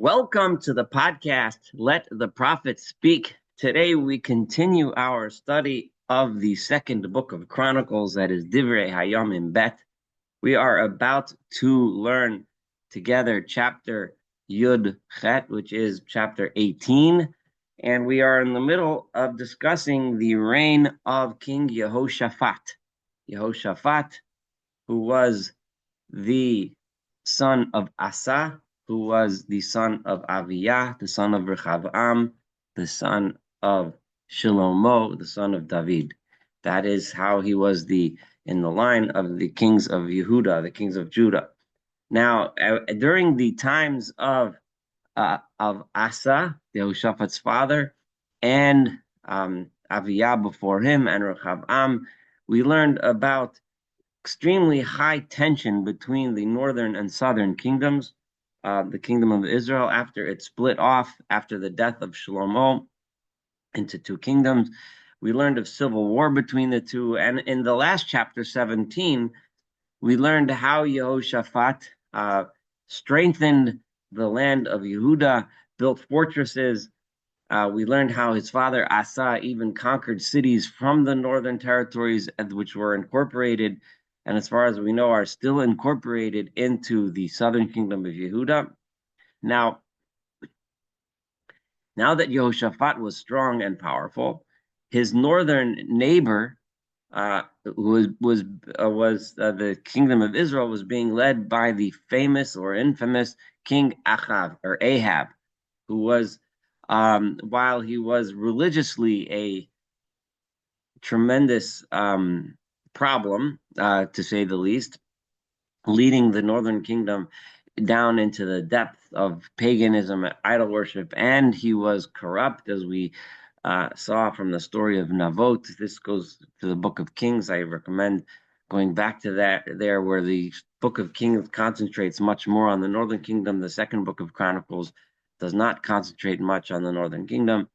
Welcome to the podcast, Let the Prophet Speak. Today we continue our study of the second book of Chronicles, that is Divrei Hayom in Bet. We are about to learn together chapter Yud Chet, which is chapter 18, and we are in the middle of discussing the reign of King Yehoshaphat. Yehoshaphat, who was the son of Asa, who was the son of Aviyah, the son of Rechavam, the son of Shlomo, the son of David. That is how he was in the line of the kings of Yehuda, the kings of Judah. Now, during the times of Asa, Yehoshaphat's father, and Aviyah before him, and Rechavam, we learned about extremely high tension between the northern and southern kingdoms. The kingdom of Israel, after it split off after the death of Shlomo into two kingdoms, we learned of civil war between the two. And in the last chapter 17, we learned how Yehoshaphat strengthened the land of Yehuda, built fortresses. We learned how his father Asa even conquered cities from the northern territories, which were incorporated, and as far as we know, are still incorporated into the southern kingdom of Yehuda. Now that Yehoshaphat was strong and powerful, his northern neighbor, was the kingdom of Israel, was being led by the famous or infamous King Ahab, who was, while he was religiously a tremendous problem, to say the least, leading the northern kingdom down into the depth of paganism and idol worship, and he was corrupt, as we saw from the story of Navot. This goes to the Book of Kings. I recommend going back to that there, where the Book of Kings concentrates much more on the northern kingdom. The second Book of Chronicles does not concentrate much on the northern kingdom.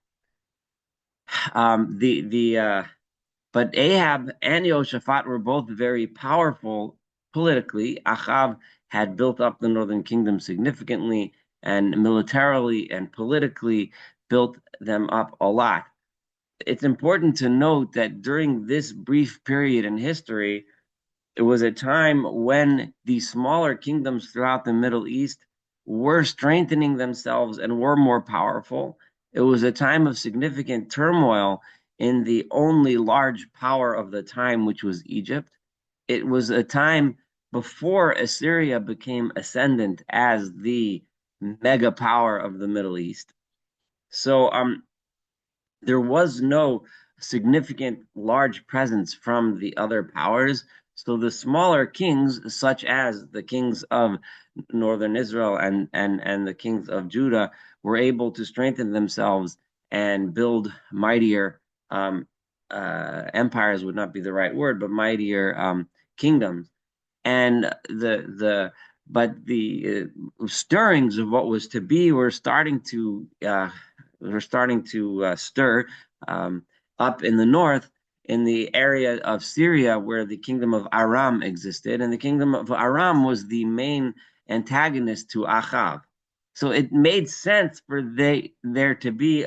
But Ahab and Yehoshaphat were both very powerful politically. Ahab had built up the northern kingdom significantly, and militarily and politically built them up a lot. It's important to note that during this brief period in history, it was a time when the smaller kingdoms throughout the Middle East were strengthening themselves and were more powerful. It was a time of significant turmoil in the only large power of the time, which was Egypt. It was a time before Assyria became ascendant as the mega power of the Middle East. So there was no significant large presence from the other powers. So the smaller kings, such as the kings of northern Israel and the kings of Judah, were able to strengthen themselves and build mightier empires, would not be the right word, but mightier kingdoms. And the stirrings of what was to be were starting to stir up in the north, in the area of Syria, where the kingdom of Aram existed, and the kingdom of Aram was the main antagonist to Ahab. So it made sense for there to be.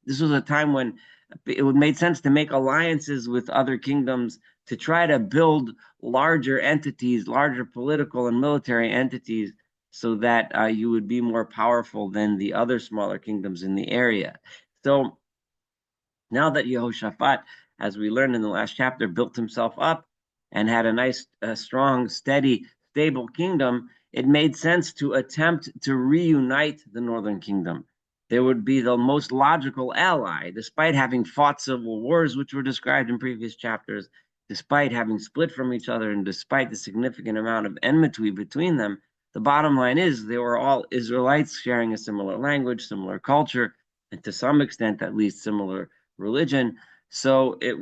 This was a time when it made sense to make alliances with other kingdoms to try to build larger entities, larger political and military entities, so that you would be more powerful than the other smaller kingdoms in the area. So now that Yehoshaphat, as we learned in the last chapter, built himself up and had a nice, strong, steady, stable kingdom, it made sense to attempt to reunite the northern kingdom. There would be the most logical ally, despite having fought civil wars, which were described in previous chapters, despite having split from each other, and despite the significant amount of enmity between them. The bottom line is they were all Israelites sharing a similar language, similar culture, and to some extent, at least, similar religion. So it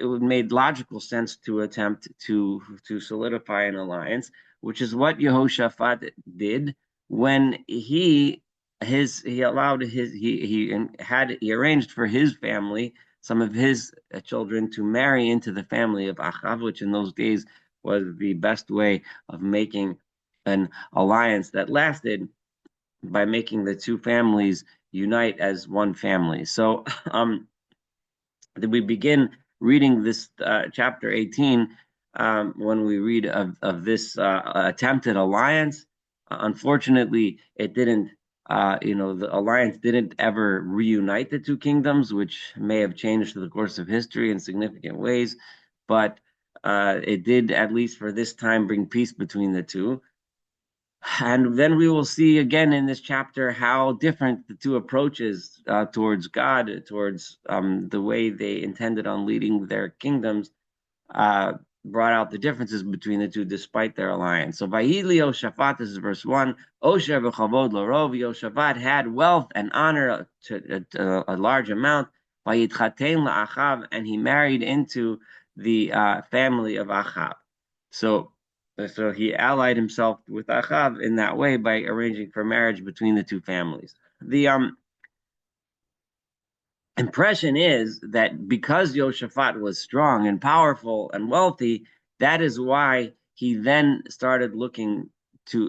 made logical sense to attempt to solidify an alliance, which is what Yehoshaphat did when he arranged for his family, some of his children, to marry into the family of Ahab, which in those days was the best way of making an alliance that lasted. by making the two families unite as one family. So we begin reading this chapter 18 when we read of this attempted alliance. Unfortunately, it didn't, the alliance didn't ever reunite the two kingdoms, which may have changed the course of history in significant ways, but it did, at least for this time, bring peace between the two. And then we will see again in this chapter how different the two approaches towards God, towards the way they intended on leading their kingdoms, uh, brought out the differences between the two despite their alliance. So Vayili Yehoshaphat, this is verse 1, Osher v'chavod l'rov, Yehoshaphat had wealth and honor to a large amount, Vayitchatein la'achav, and he married into the family of Ahab. So he allied himself with Ahab in that way by arranging for marriage between the two families. The impression is that because Yehoshaphat was strong and powerful and wealthy, that is why he then started looking to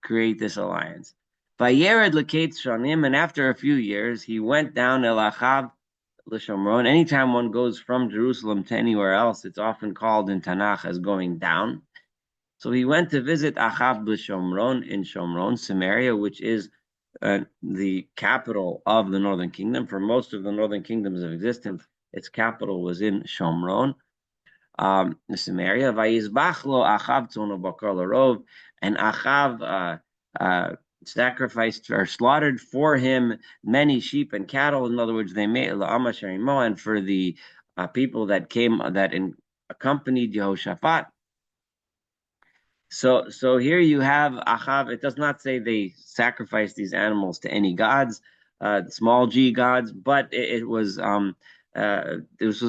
create this alliance. Vayered leketz shanim, and after a few years, he went down El Achab l'Shomron. Anytime one goes from Jerusalem to anywhere else, it's often called in Tanakh as going down. So he went to visit Ahab b'Shomron in Shomron, Samaria, which is the capital of the northern kingdom. For most of the northern kingdoms of existence, its capital was in Shomron, Samaria. Vayizbachlo Ahab tzono bakar l'rov, and Ahab sacrificed or slaughtered for him many sheep and cattle. In other words, they made la'ama sharimo, and for the people that came accompanied Yehoshaphat. So here you have Ahab. It does not say they sacrificed these animals to any gods, small g gods, but it was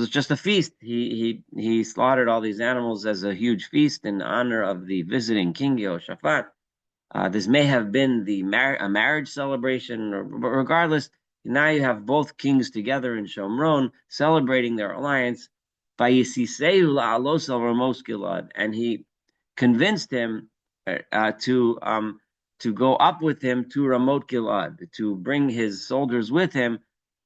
just a feast. He slaughtered all these animals as a huge feast in honor of the visiting king Yehoshaphat. This may have been a marriage celebration, but regardless, now you have both kings together in Shomron celebrating their alliance. And he convinced him to go up with him to Ramot Gilad, to bring his soldiers with him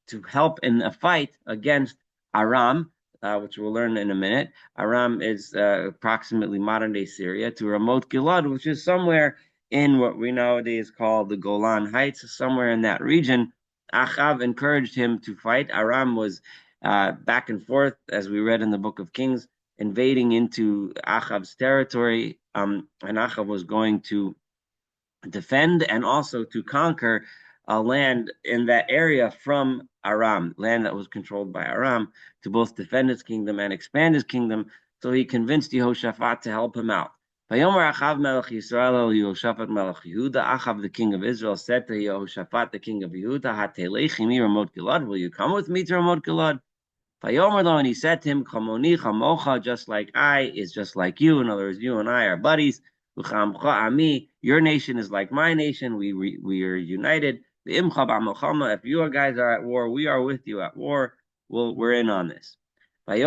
to help in a fight against Aram, which we'll learn in a minute. Aram is approximately modern-day Syria, to Ramot Gilad, which is somewhere in what we nowadays call the Golan Heights, somewhere in that region. Ahab encouraged him to fight. Aram was back and forth, as we read in the book of Kings, invading into Ahab's territory, and Ahab was going to defend and also to conquer land in that area from Aram, land that was controlled by Aram, to both defend his kingdom and expand his kingdom. So he convinced Yehoshaphat to help him out. Ahab melech Yisrael Yehoshaphat melech Yehuda. Ahab, the king of Israel, said to Yehoshaphat, the king of Yehuda, Hatelechi mi Ramot Gilad, will you come with me to Ramot Gilad? And he said to him, Chamoni chamocha, just like I is just like you. In other words, you and I are buddies. Ami, your nation is like my nation. We are united. If you guys are at war, we are with you at war. We're in on this. And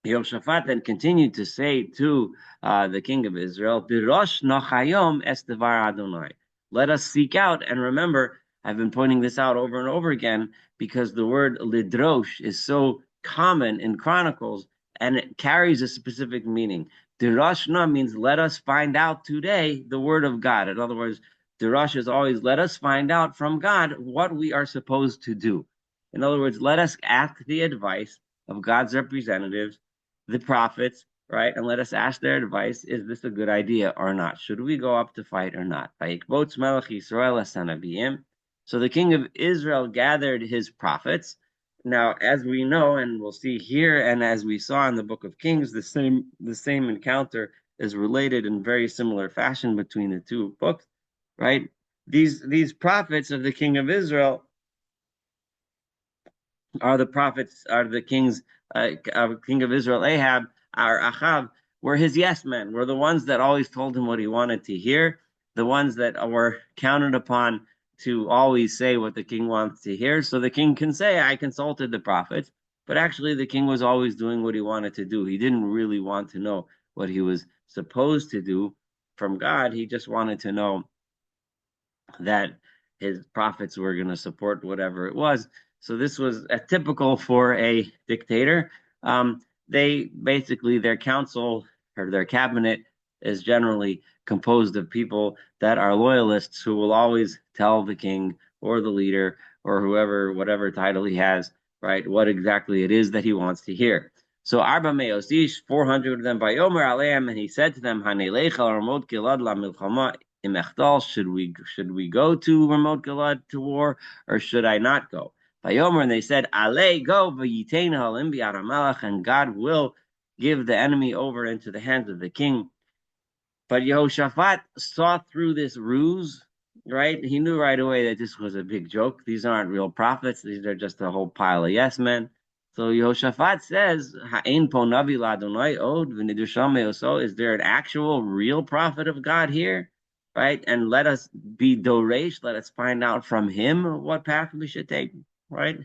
Yehoshaphat then continued to say to the king of Israel, let us seek out, and remember, I've been pointing this out over and over again because the word lidrosh is so common in Chronicles and it carries a specific meaning. Dirashna means let us find out today the word of God. In other words, Dirash is always let us find out from God what we are supposed to do. In other words, let us ask the advice of God's representatives, the prophets, right? And let us ask their advice. Is this a good idea or not? Should we go up to fight or not? So the king of Israel gathered his prophets. Now, as we know, and we'll see here, and as we saw in the book of Kings, the same encounter is related in very similar fashion between the two books, right? These prophets of the king of Israel are the king of Israel, Ahab, or Ahab, were his yes men, were the ones that always told him what he wanted to hear, the ones that were counted upon to always say what the king wants to hear. So the king can say, I consulted the prophets, but actually the king was always doing what he wanted to do. He didn't really want to know what he was supposed to do from God. He just wanted to know that his prophets were going to support whatever it was. So this was a typical for a dictator. They basically, their council or their cabinet is generally composed of people that are loyalists who will always tell the king or the leader or whoever, whatever title he has, right, what exactly it is that he wants to hear. So Arba Meos Ish, 400 of them, Vayomer Aleim, and he said to them, Hanelecha Ramot Gilad La Milchama Imechtal, should we go to Ramot Gilad to war, or should I not go? Vayomer, and they said, Ale, go, Vayitein Halim Bi'ad HaMelech, and God will give the enemy over into the hands of the king. But Yehoshaphat saw through this ruse, right? He knew right away that this was a big joke. These aren't real prophets. These are just a whole pile of yes men. So Yehoshaphat says, "Ha'ein po navi ladonai od v'nidusham me'oso." Is there an actual real prophet of God here? Right? And let us be doresh. Let us find out from him what path we should take. Right?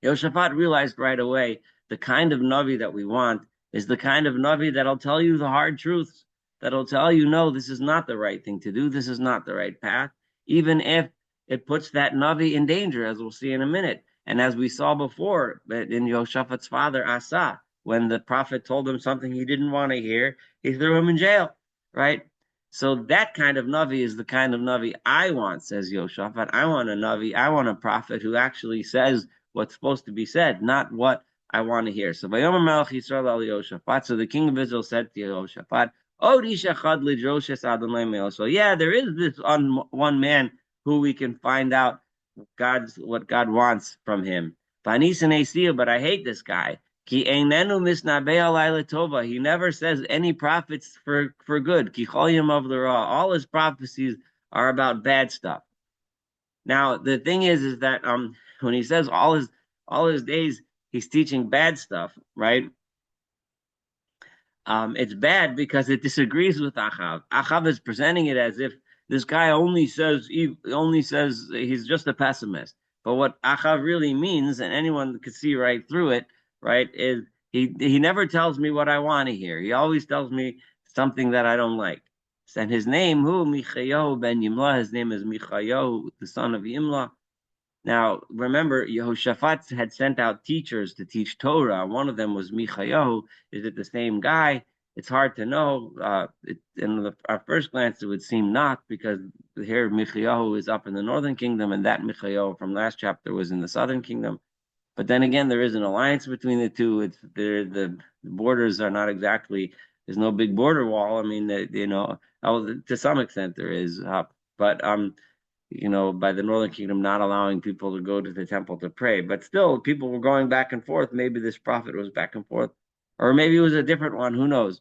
Yehoshaphat realized right away the kind of Navi that we want is the kind of Navi that'll tell you the hard truths, that'll tell you, no, this is not the right thing to do, this is not the right path, even if it puts that Navi in danger, as we'll see in a minute. And as we saw before in Yehoshaphat's father, Asa, when the prophet told him something he didn't want to hear, he threw him in jail, right? So that kind of Navi is the kind of Navi I want, says Yehoshaphat. I want a Navi, I want a prophet who actually says what's supposed to be said, not what I want to hear. So Vayomer Melech Yisrael al Yehoshaphat. So the king of Israel said to Yehoshaphat, so yeah, there is this one man who we can find out what God wants from him. But I hate this guy. He never says any prophets for good. All his prophecies are about bad stuff. Now the thing is that when he says all his days he's teaching bad stuff, right? It's bad because it disagrees with Ahab. Ahab is presenting it as if this guy only says he's just a pessimist. But what Ahab really means, and anyone could see right through it, right, is he never tells me what I want to hear. He always tells me something that I don't like. And his name, who Michayahu ben Yimla, his name is Michayahu, the son of Yimla. Now, remember, Yehoshaphat had sent out teachers to teach Torah. One of them was Michayahu. Is it the same guy? It's hard to know. Our first glance, it would seem not, because here Michayahu is up in the northern kingdom, and that Michayahu from last chapter was in the southern kingdom. But then again, there is an alliance between the two. The borders are not exactly. There's no big border wall. I mean, to some extent there is, but by the Northern Kingdom not allowing people to go to the temple to pray. But still, people were going back and forth. Maybe this prophet was back and forth, or maybe it was a different one. Who knows?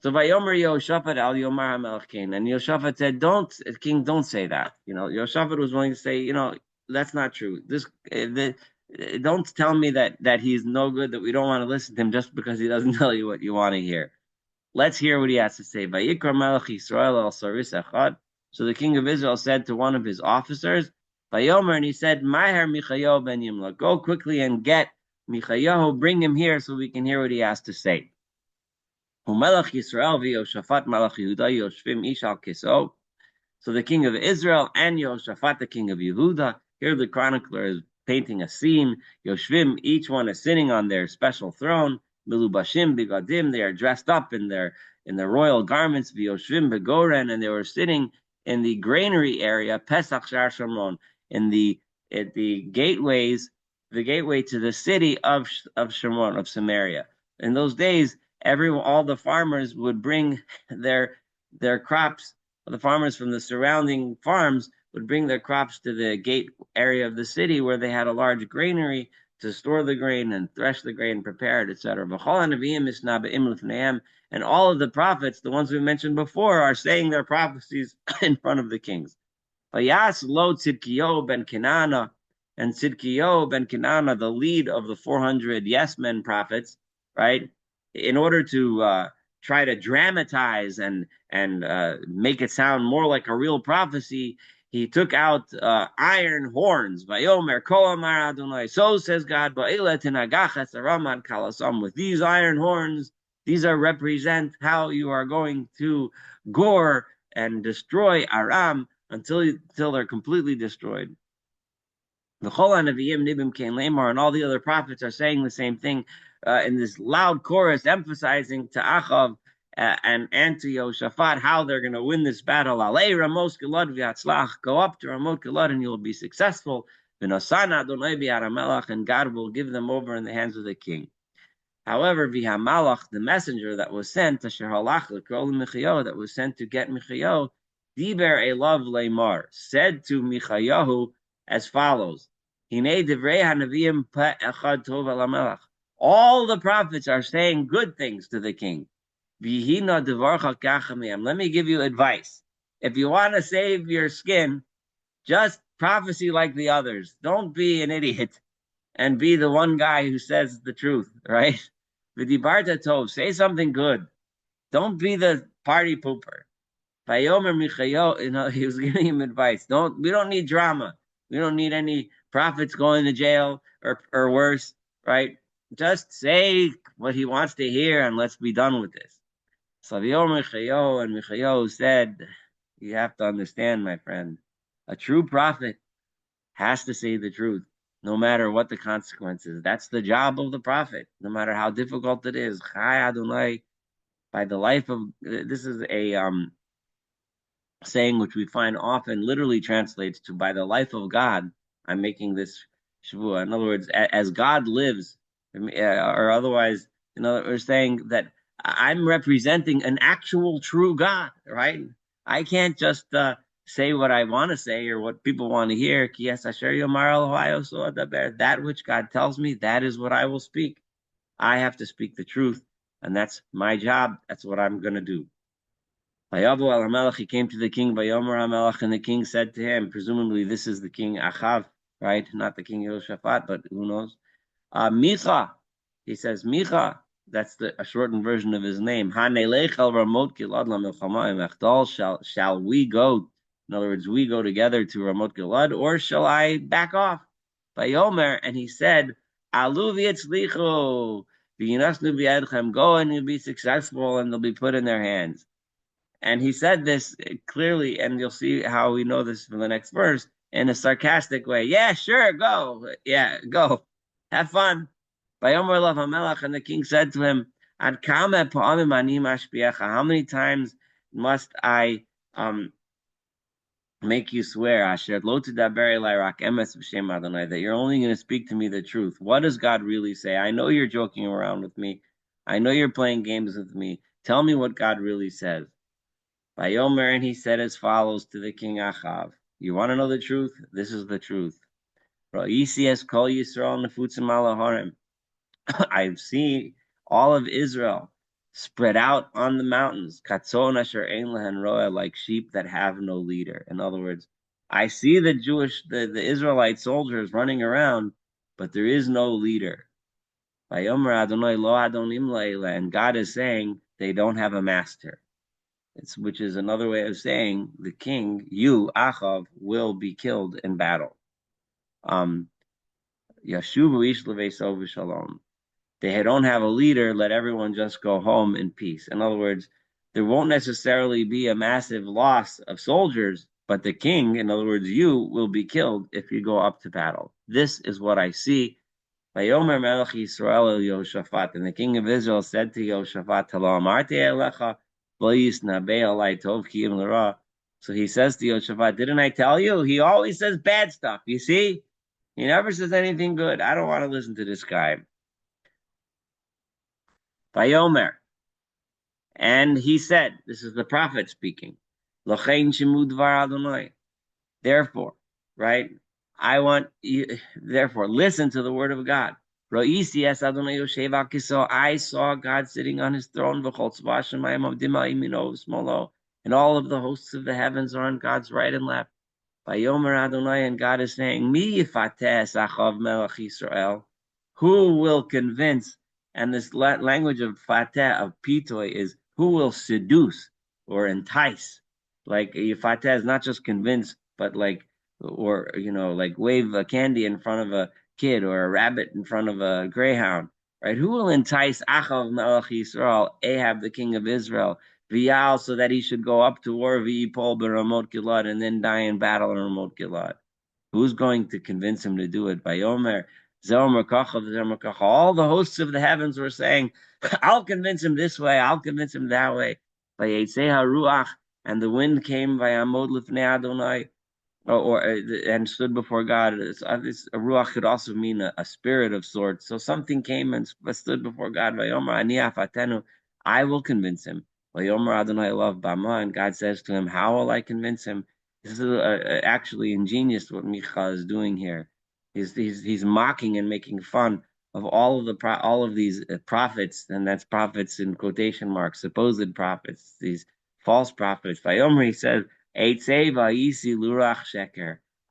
So Vayomer Yehoshaphat al Yomar HaMelech King, and Yehoshaphat said, "Don't, King, don't say that." Yehoshaphat was willing to say, that's not true. Don't tell me that he's no good, that we don't want to listen to him just because he doesn't tell you what you want to hear. Let's hear what he has to say. Vayikra Melech Yisrael al Saris Echad. So the king of Israel said to one of his officers, Vayomer, and he said, Maher Michayahu ben Yimla, go quickly and get Michayahu, bring him here so we can hear what he has to say. Umelech Yisrael v'Yehoshaphat Melech Yehuda Yoshvim Ish al Kiso. So the king of Israel and Yehoshaphat, the king of Yehuda, here the chronicler is painting a scene. Yoshvim, each one is sitting on their special throne. Milubashim bigadim, they are dressed up in their royal garments. V'Yoshvim begoren, and they were sitting in the granary area, Pesach Shar Shomron, at the gateways, the gateway to the city of Shomron, of Samaria. In those days, all the farmers would bring their crops. The farmers from the surrounding farms would bring their crops to the gate area of the city where they had a large granary to store the grain and thresh the grain, prepare it, etc. And all of the prophets, the ones we mentioned before, are saying their prophecies in front of the kings. Vayas lo Tzidkiyahu ben Kenana, and Tzidkiyahu ben Kenana, the lead of the 400 yes men prophets, right? In order to try to dramatize and make it sound more like a real prophecy, he took out iron horns. Vayomer Ko Amar Adonai. So says God, with these iron horns, These are represent how you are going to gore and destroy Aram until they're completely destroyed. The Chol Nevi'im Nibim Kain Lamar and all the other prophets are saying the same thing in this loud chorus, emphasizing to Achav and to Yehoshaphat how they're going to win this battle. Alei Ramos Gilad v'Yatzlach, go up to Ramot Gilad and you'll be successful. V'Nosana Adonai b'Aramelach, and God will give them over in the hands of the king. However, V'Hamalach, the messenger that was sent to Shehalach l'Kol Michayo, that was sent to get Michayo, Diber Elav Leimar, said to Michayahu as follows: all the prophets are saying good things to the king. Let me give you advice. If you want to save your skin, just prophecy like the others. Don't be an idiot and be the one guy who says the truth, right? V'dibarta tov, say something good. Don't be the party pooper. Vayomer Michayo, he was giving him advice. We don't need drama. We don't need any prophets going to jail or worse, right? Just say what he wants to hear and let's be done with this. So Vayomer Michayo, and Michayo said, you have to understand, my friend, a true prophet has to say the truth, no matter what the consequences. That's the job of the prophet, no matter how difficult it is. Chai Adonai, by the life of, this is a saying which we find often literally translates to by the life of God, I'm making this shavua. In other words, as God lives, or otherwise, we're saying that I'm representing an actual true God, right? I can't just say what I want to say or what people want to hear. That which God tells me, that is what I will speak. I have to speak the truth, and that's my job. That's what I'm going to do. He came to the king, and the king said to him, presumably this is the king Achav, right? Not the king Yehoshaphat, but who knows? Micha, he says, Micha, that's a shortened version of his name. Shall we go? In other words, we go together to Ramot Gilad, or shall I back off? Vayomer, and he said, Alu v'yitzlichu, v'yinasnu b'yadchem, go and you'll be successful, and they'll be put in their hands. And he said this clearly, and you'll see how we know this from the next verse, in a sarcastic way. Yeah, sure, go. Yeah, go. Have fun. And the king said to him, how many times must I make you swear that you're only going to speak to me the truth? What does God really say? I know you're joking around with me. I know you're playing games with me. Tell me what God really says. Vayomer, and he said as follows to the king Achav: you want to know the truth? This is the truth. I've seen all of Israel spread out on the mountains, like sheep that have no leader. In other words, I see the Israelite soldiers running around, but there is no leader. And God is saying they don't have a master. Which is another way of saying the king, you, Achav, will be killed in battle. Yashuvu ish leveso v'shalom. They don't have a leader, let everyone just go home in peace. In other words, there won't necessarily be a massive loss of soldiers, but the king, in other words, you, will be killed if you go up to battle. This is what I see. Vayomer melech Yisrael el Yehoshaphat, and the king of Israel said to Yehoshaphat, Talo amarti elecha, so he says to Yehoshaphat, didn't I tell you? He always says bad stuff, you see? He never says anything good. I don't want to listen to this guy. Vayomer. And he said, this is the prophet speaking, therefore, right? Therefore, listen to the word of God. I saw God sitting on his throne, and all of the hosts of the heavens are on God's right and left. And God is saying, who will convince? And this language of fateh, of pitoy, is who will seduce or entice. Like fateh is not just convince, but like wave a candy in front of a kid or a rabbit in front of a greyhound, right? Who will entice Achav Melech Yisrael, Ahab, the king of Israel, Vial, so that he should go up to war, V'yipol b'Ramot Gilad, and then die in battle in Ramot Gilad? Who's going to convince him to do it? Vayomer, Zomer Kachav, Zomer Kachav. All the hosts of the heavens were saying, I'll convince him this way, I'll convince him that way. Vayetzei HaRuach, and the wind came, Vayamod Lifnei Adonai, and stood before God. A ruach could also mean a spirit of sorts. So something came and stood before God. Vayomer ani afatenu, I will convince him. Vayomer Adonai love Bama, and God says to him, how will I convince him? This is actually ingenious what Micha is doing here. He's mocking and making fun of all of these prophets, and that's prophets in quotation marks, supposed prophets, these false prophets. Vayomer, he says,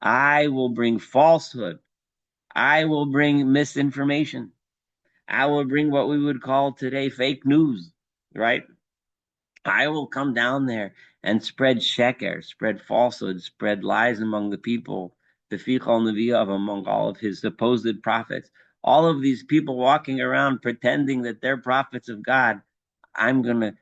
I will bring falsehood. I will bring misinformation. I will bring what we would call today fake news, right? I will come down there and spread sheker, spread falsehood, spread lies among the people, the fichol neviyav, among all of his supposed prophets. All of these people walking around pretending that they're prophets of God. I'm going to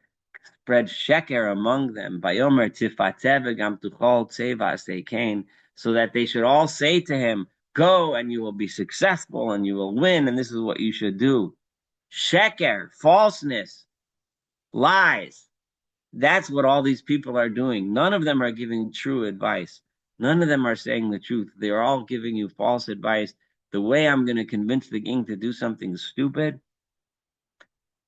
spread sheker among them, Vayomer tifateh v'gam tuchol tzeva seikain, so that they should all say to him, go and you will be successful and you will win, and this is what you should do. Sheker, falseness, lies. That's what all these people are doing. None of them are giving true advice. None of them are saying the truth. They are all giving you false advice. The way I'm going to convince the king to do something stupid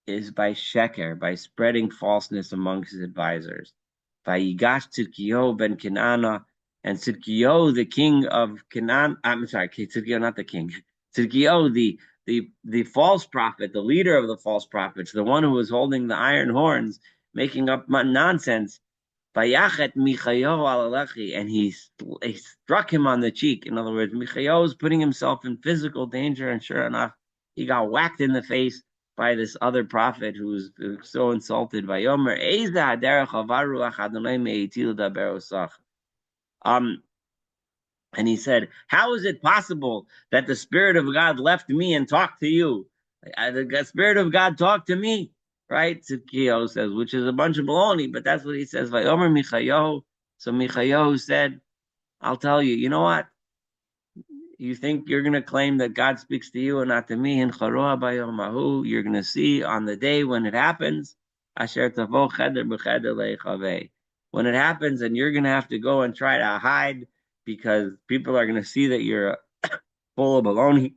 is by sheker, by spreading falseness amongst his advisors. By Yigash Tzidkiyahu ben Kenana, and Tzidkiyahu, the king of Canaan, I'm sorry, Tzidkiyahu, not the king. Tzidkiyahu, the false prophet, the leader of the false prophets, the one who was holding the iron horns, making up nonsense. Vayachet Michayahu al-Alechi, and he struck him on the cheek. In other words, Michayahu is putting himself in physical danger, and sure enough, he got whacked in the face by this other prophet who was so insulted. Vayomer Eiza derech avaruach Adonai meitil daber osach. And he said, how is it possible that the Spirit of God left me and talked to you? The Spirit of God talked to me, right? Tzidkiyahu says, which is a bunch of baloney, but that's what he says. Vayomer Michayahu. So Michayahu said, I'll tell you, you know what? You think you're going to claim that God speaks to you and not to me? In Charoah Bayomahu, you're going to see on the day when it happens, Asher Tavo Cheder B'Cheder Leichaveh. When it happens, and you're going to have to go and try to hide because people are going to see that you're full of baloney.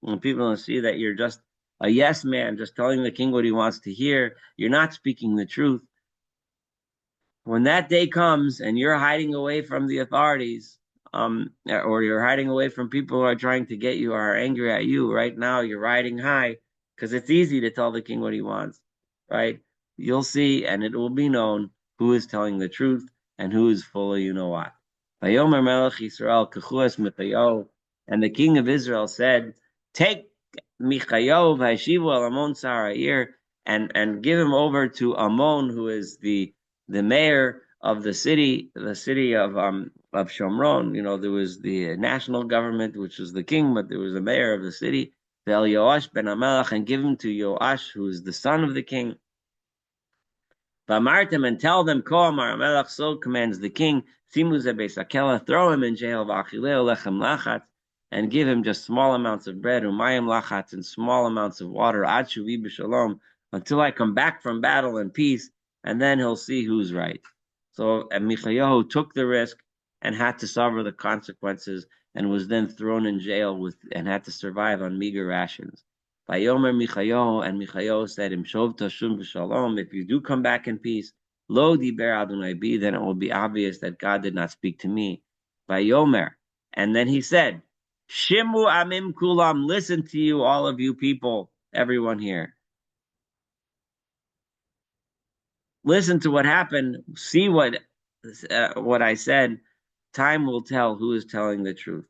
And people are going to see that you're just a yes man, just telling the king what he wants to hear. You're not speaking the truth. When that day comes and you're hiding away from the authorities, or you're hiding away from people who are trying to get you or are angry at you, right now you're riding high because it's easy to tell the king what he wants, right? You'll see, and it will be known who is telling the truth and who is full of you know what. Vayomer Melech Yisrael Kechuas Michayahu, and the king of Israel said, take Michayahu v'hashivu al Amon Sara'ir, and give him over to Ammon, who is the mayor of the city of Shomron. You know, there was the national government, which was the king, but there was a mayor of the city, Vel Yoash ben Amelach, and give him to Yoash, who is the son of the king. V'amartem, and tell them, Ko Amar Amelach, so commands the king, Simu ze beisakela, throw him in jail, v'achileo lechem lachatz, and give him just small amounts of bread, umayim lachatz, and small amounts of water, ad shuvi b'shalom, until I come back from battle in peace, and then he'll see who's right. So Michayahu took the risk and had to suffer the consequences, and was then thrown in jail and had to survive on meager rations. Vayomer Michayahu, and Michayahu said, Imshov tashum b'shalom, if you do come back in peace, lo diber Adonai bi, then it will be obvious that God did not speak to me. Vayomer, and then he said, Shimu amim kulam, listen to you, all of you people, everyone here. Listen to what happened. See what I said. Time will tell who is telling the truth.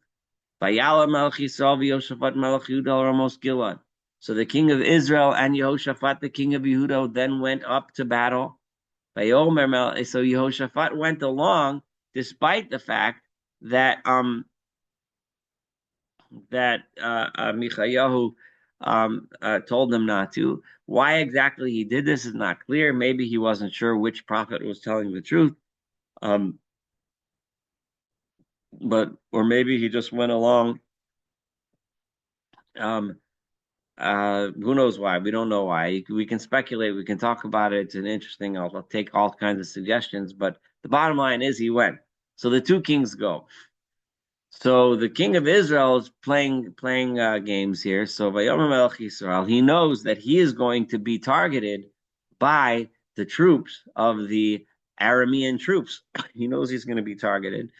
Vayala Melech Yisrael v'Yehoshaphat Melech Yehuda al Ramos Gilad. So the king of Israel and Yehoshaphat, the king of Yehuda, then went up to battle. So Yehoshaphat went along, despite the fact that Michayahu told him not to. Why exactly he did this is not clear. Maybe he wasn't sure which prophet was telling the truth. Um, or maybe he just went along. Um, who knows why? We don't know why. We can speculate. We can talk about it. It's an interesting. I'll take all kinds of suggestions, but the bottom line is he went. So the two kings go. So the king of Israel is playing games here. So Vayomer Melech Yisrael, he knows that he is going to be targeted by the troops of the Aramean troops. He knows he's going to be targeted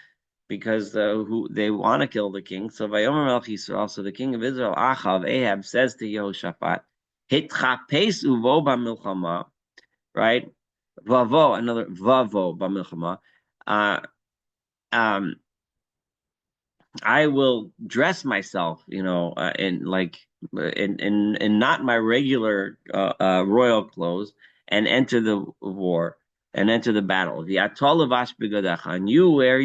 because who they want to kill the king. So Vayomer Melech Yisrael, so the king of Israel, Ahab, says to Yehoshaphat, Hitchapes uvo b'milchama, right? Another vavo b'milchama. Uh, um, I will dress myself, in like in not my regular royal clothes and enter the war and enter the battle. The atolavash begadach, and you wear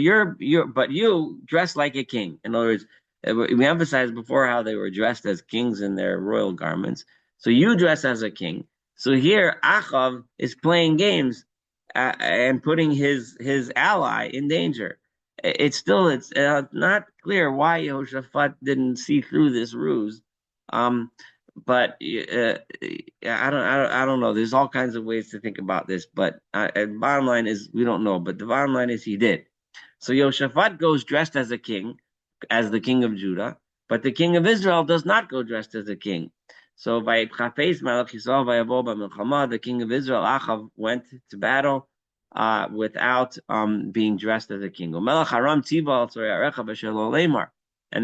but you dress like a king. In other words, we emphasized before how they were dressed as kings in their royal garments. So you dress as a king. So here Achav is playing games and putting his ally in danger. It's not clear why Yehoshaphat didn't see through this ruse. Um, but I don't know. There's all kinds of ways to think about this, but bottom line is we don't know. But the bottom line is he did. So Yehoshaphat goes dressed as a king, as the king of Judah, but the king of Israel does not go dressed as a king. So by the king of Israel, Achav, went to battle without being dressed as a king. And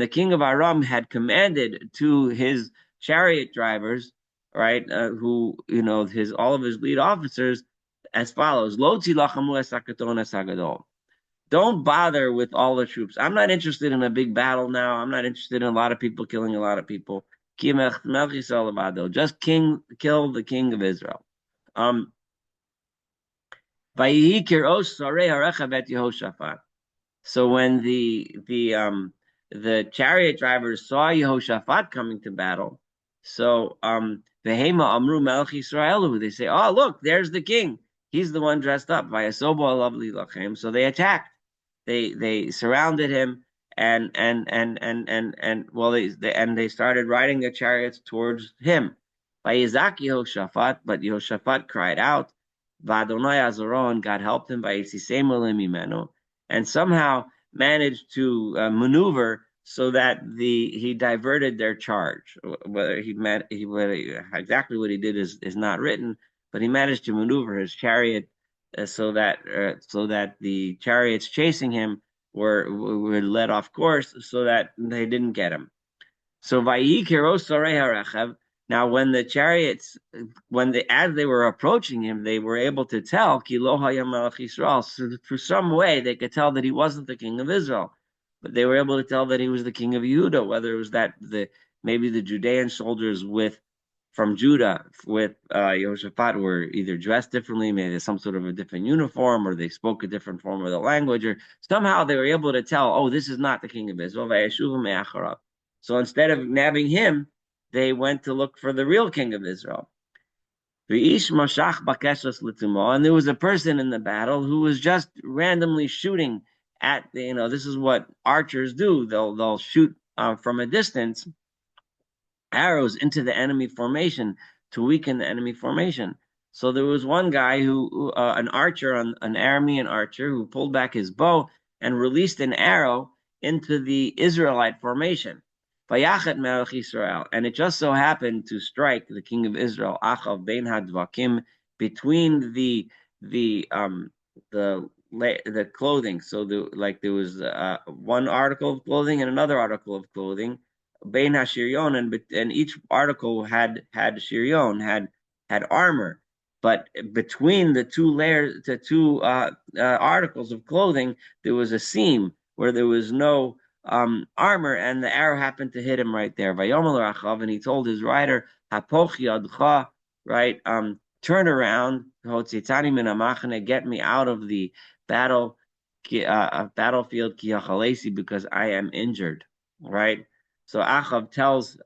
the king of Aram had commanded to his chariot drivers, right, who, his all of his lead officers, as follows: don't bother with all the troops. I'm not interested in a big battle now. I'm not interested in a lot of people killing a lot of people. Just kill the king of Israel. Um, so when the chariot drivers saw Yehoshaphat coming to battle, so Vehema Amru Melech Yisraelu, they say, "Oh, look, there's the king. He's the one dressed up." Vayasobo Lovely Lachem. So they attacked. They surrounded him and well they started riding their chariots towards him. Vayizak Yehoshaphat, but Yehoshaphat cried out. Vadonai Azaron, God helped him by Mimenu, and somehow managed to maneuver so that he diverted their charge. Whether exactly what he did is not written, but he managed to maneuver his chariot so that the chariots chasing him were led off course so that they didn't get him. So now when the chariots, as they were approaching him, they were able to tell so through some way they could tell that he wasn't the king of Israel, but they were able to tell that he was the king of Yehuda. Whether it was that maybe the Judean soldiers from Judah with Yehoshaphat were either dressed differently, maybe some sort of a different uniform, or they spoke a different form of the language, or somehow they were able to tell, oh, this is not the king of Israel. So instead of nabbing him, they went to look for the real king of Israel. And there was a person in the battle who was just randomly shooting at this is what archers do. They'll shoot from a distance arrows into the enemy formation to weaken the enemy formation. So there was one guy an archer, an Aramean archer, who pulled back his bow and released an arrow into the Israelite formation. Vayachet Melech Israel, and it just so happened to strike the king of Israel, Achav ben Hadvakim, between the clothing. So there was one article of clothing and another article of clothing, Bein HaShiryon, and each article had shiryon, had armor. But between the two articles of clothing, there was a seam where there was no armor, and the arrow happened to hit him right there. Vayomer Achav, and he told his rider, Hapoch yadcha, right, turn around, Hotzitani min hamachane, get me out of the battlefield, because I am injured, right? So Achav tells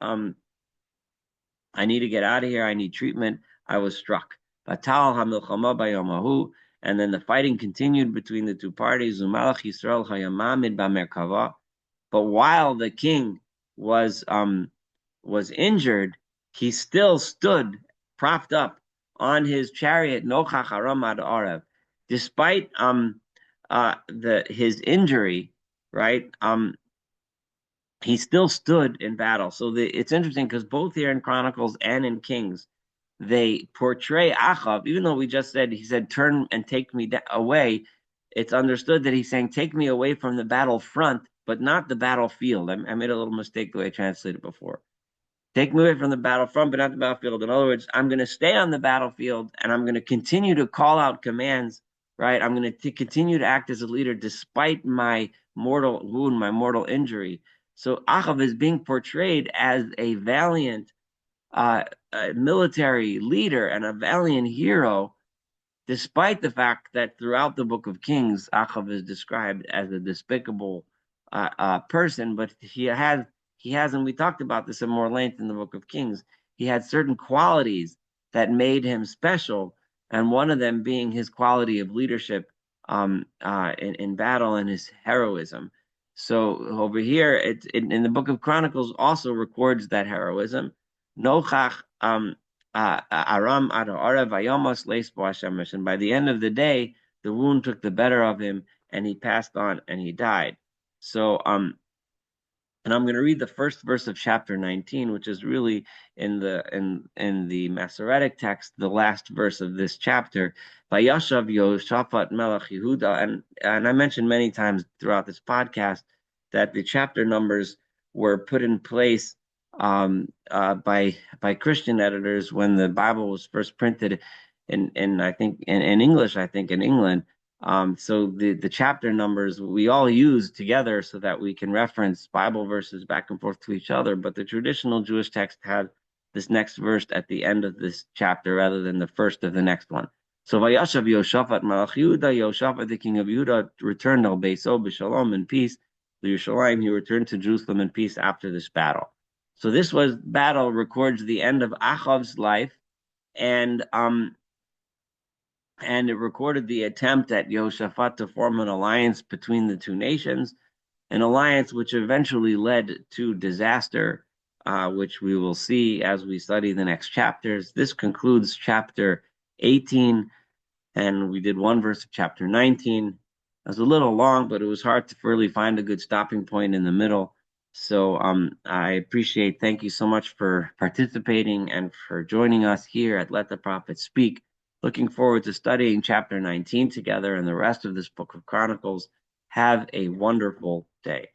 I need to get out of here. I need treatment. I was struck. Batal hamilchama bayom hahu. And then the fighting continued between the two parties. Umalach Yisrael hayamamid b'merkava. But while the king was injured, he still stood propped up on his chariot, nochach aramad arev, despite the his injury, right? He still stood in battle. So it's interesting because both here in Chronicles and in Kings, they portray Ahab, even though we just said he said, "Turn and take me away." It's understood that he's saying, "Take me away from the battlefront, but not the battlefield." I made a little mistake the way I translated it before. Take me away from the battlefront, but not the battlefield. In other words, I'm going to stay on the battlefield and I'm going to continue to call out commands, right? I'm going to continue to act as a leader despite my mortal wound, my mortal injury. So Ahab is being portrayed as a valiant military leader and a valiant hero, despite the fact that throughout the book of Kings, Ahab is described as a despicable person, but he has, and we talked about this in more length in the book of Kings. He had certain qualities that made him special, and one of them being his quality of leadership in battle and his heroism. So over here, in the book of Chronicles also records that heroism. Nochach Aram Adarev Vayamos Leisbo Hashem. And by the end of the day, the wound took the better of him, and he passed on and he died. So and I'm going to read the first verse of chapter 19, which is really in the Masoretic text, the last verse of this chapter. Vayashav Yehoshaphat Melech Yehuda, and I mentioned many times throughout this podcast that the chapter numbers were put in place by Christian editors when the Bible was first printed in I think in English, I think in England. So the chapter numbers we all use together so that we can reference Bible verses back and forth to each other. But the traditional Jewish text had this next verse at the end of this chapter rather than the first of the next one. So Vayashav Yehoshaphat Malach Yehuda, Yehoshaphat the king of Yehuda returned al Beiso b'shalom in peace. To Yerushalayim, he returned to Jerusalem in peace after this battle. So this battle records the end of Ahab's life, and it recorded the attempt at Yehoshaphat to form an alliance between the two nations, an alliance which eventually led to disaster, which we will see as we study the next chapters. This concludes chapter 18, and we did one verse of chapter 19. It was a little long, but it was hard to really find a good stopping point in the middle. So thank you so much for participating and for joining us here at Let the Prophet Speak. Looking forward to studying chapter 19 together and the rest of this book of Chronicles. Have a wonderful day.